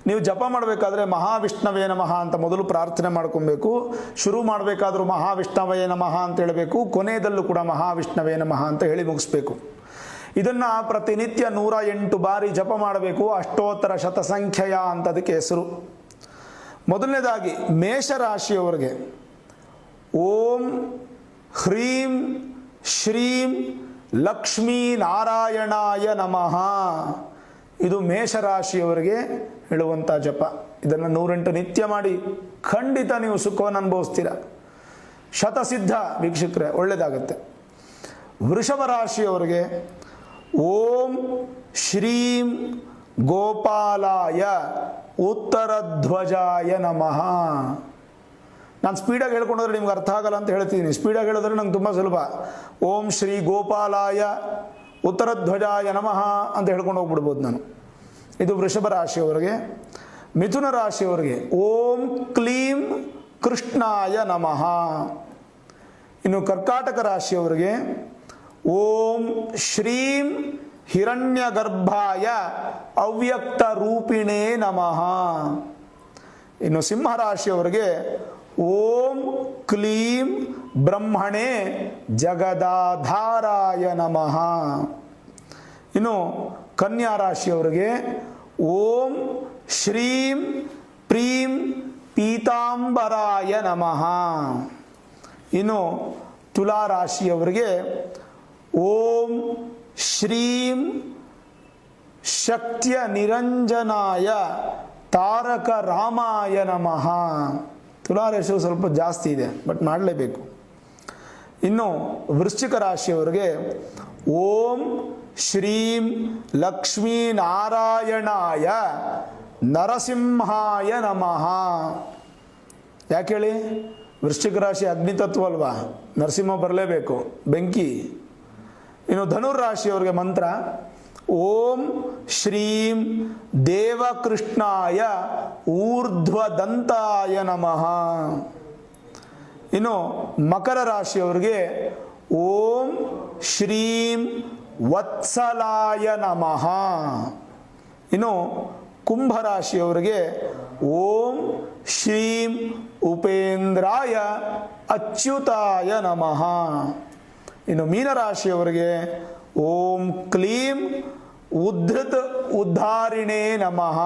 ನೀವು ಜಪ ಮಾಡಬೇಕಾದ್ರೆ ಮಹಾವಿಷ್ಣವೇ ನಮಃ ಅಂತ ಮೊದಲು ಪ್ರಾರ್ಥನೆ ಮಾಡ್ಕೊಬೇಕು. ಶುರು ಮಾಡಬೇಕಾದ್ರೂ ಮಹಾವಿಷ್ಣವೇ ನಮಃ ಅಂತ ಹೇಳಬೇಕು, ಕೊನೆಯದಲ್ಲೂ ಕೂಡ ಮಹಾವಿಷ್ಣವೇ ನಮಃ ಅಂತ ಹೇಳಿ ಮುಗಿಸ್ಬೇಕು. ಇದನ್ನು ಪ್ರತಿನಿತ್ಯ 108 ಬಾರಿ ಜಪ ಮಾಡಬೇಕು. ಅಷ್ಟೋತ್ತರ ಶತಸಂಖ್ಯೆಯ ಅಂತ ಅದಕ್ಕೆ ಹೆಸರು. ಮೊದಲನೇದಾಗಿ ಮೇಷರಾಶಿಯವರಿಗೆ ಓಂ ಹ್ರೀಂ ಶ್ರೀಂ ಲಕ್ಷ್ಮೀ ನಾರಾಯಣಾಯ ನಮಃ, ಇದು ಮೇಷರಾಶಿಯವರಿಗೆ ಹೇಳುವಂಥ ಜಪ. ಇದನ್ನು 108 ನಿತ್ಯ ಮಾಡಿ, ಖಂಡಿತ ನೀವು ಸುಖವನ್ನು ಅನುಭವಿಸ್ತೀರ. ಶತಸಿದ್ಧ ವೀಕ್ಷಕರೇ, ಒಳ್ಳೆಯದಾಗತ್ತೆ. ವೃಷಭ ರಾಶಿಯವರಿಗೆ ಓಂ ಶ್ರೀಂ ಗೋಪಾಲಾಯ ಉತ್ತರಧ್ವಜಾಯ ನಮಃ. ನಾನು ಸ್ಪೀಡಾಗಿ ಹೇಳ್ಕೊಂಡ್ರೆ ನಿಮ್ಗೆ ಅರ್ಥ ಆಗಲ್ಲ ಅಂತ ಹೇಳ್ತಿದ್ದೀನಿ. ಸ್ಪೀಡಾಗಿ ಹೇಳಿದ್ರೆ ನಂಗೆ ತುಂಬ ಸುಲಭ. ಓಂ ಶ್ರೀ ಗೋಪಾಲಾಯ ಉತ್ತರಧ್ವಜಾಯ ನಮಃ ಅಂತ ಹೇಳ್ಕೊಂಡು ಹೋಗ್ಬಿಡ್ಬೋದು ನಾನು. ಇದು ವೃಷಭ ರಾಶಿಯವರಿಗೆ. ಮಿಥುನ ರಾಶಿಯವರಿಗೆ ಓಂ ಕ್ಲೀಂ ಕೃಷ್ಣಾಯ ನಮಃ. ಇನ್ನು ಕರ್ಕಾಟಕ ರಾಶಿಯವರಿಗೆ ಓಂ ಶ್ರೀಂ ಹಿರಣ್ಯಗರ್ಭಾಯ ಅವ್ಯಕ್ತ ರೂಪಿಣೇ ನಮಃ. ಇನ್ನು ಸಿಂಹರಾಶಿಯವರಿಗೆ ಓಂ ಕ್ಲೀಂ ಬ್ರಹ್ಮಣೇ ಜಗದಾಧಾರಾಯ ನಮಃ. ಇನ್ನು ಕನ್ಯಾ ರಾಶಿಯವರಿಗೆ ಓಂ ಶ್ರೀಂ ಪ್ರೀಂ ಪೀತಾಂಬರಾಯ ನಮಃ. ಇನ್ನು ತುಲಾ ರಾಶಿಯವರಿಗೆ ಓಂ ಶ್ರೀಂ ಶಕ್ತಿಯ ನಿರಂಜನಾಯ ತಾರಕ ರಾಮಾಯ ನಮಃ. ತುಲಾ ರಾಶಿಯು ಸ್ವಲ್ಪ ಜಾಸ್ತಿ ಇದೆ, ಬಟ್ ಮಾಡಲೇಬೇಕು. ಇನ್ನು ವೃಶ್ಚಿಕ ರಾಶಿಯವರಿಗೆ ಓಂ ಶ್ರೀಂ ಲಕ್ಷ್ಮೀ ನಾರಾಯಣಾಯ ನರಸಿಂಹಾಯ ನಮಃ. ಯಾಕೆ ಹೇಳಿ? ವೃಶ್ಚಿಕ ರಾಶಿ ಅಗ್ನಿತತ್ವ ಅಲ್ವಾ, ನರಸಿಂಹ ಬರಲೇಬೇಕು, ಬೆಂಕಿ. ಇನ್ನು ಧನುರಾಶಿಯವರಿಗೆ ಮಂತ್ರ ಓಂ ಶ್ರೀಂ ದೇವಕೃಷ್ಣಾಯ ಊರ್ಧ್ವದಂತಾಯ ನಮಃ. ಇನ್ನು ಮಕರ ರಾಶಿಯವರಿಗೆ ಓಂ ಶ್ರೀಂ ವತ್ಸಲಾಯ ನಮಃ. ಇನ್ನು ಕುಂಭರಾಶಿಯವರಿಗೆ ಓಂ ಶ್ರೀಂ ಉಪೇಂದ್ರಾಯ ಅಚ್ಯುತಾಯ ನಮಃ. ಇನ್ನು ಮೀನರಾಶಿಯವರಿಗೆ ಓಂ ಕ್ಲೀಂ ಉದ್ಧೃತ ಉದ್ಧಾರಿಣೇ ನಮಃ.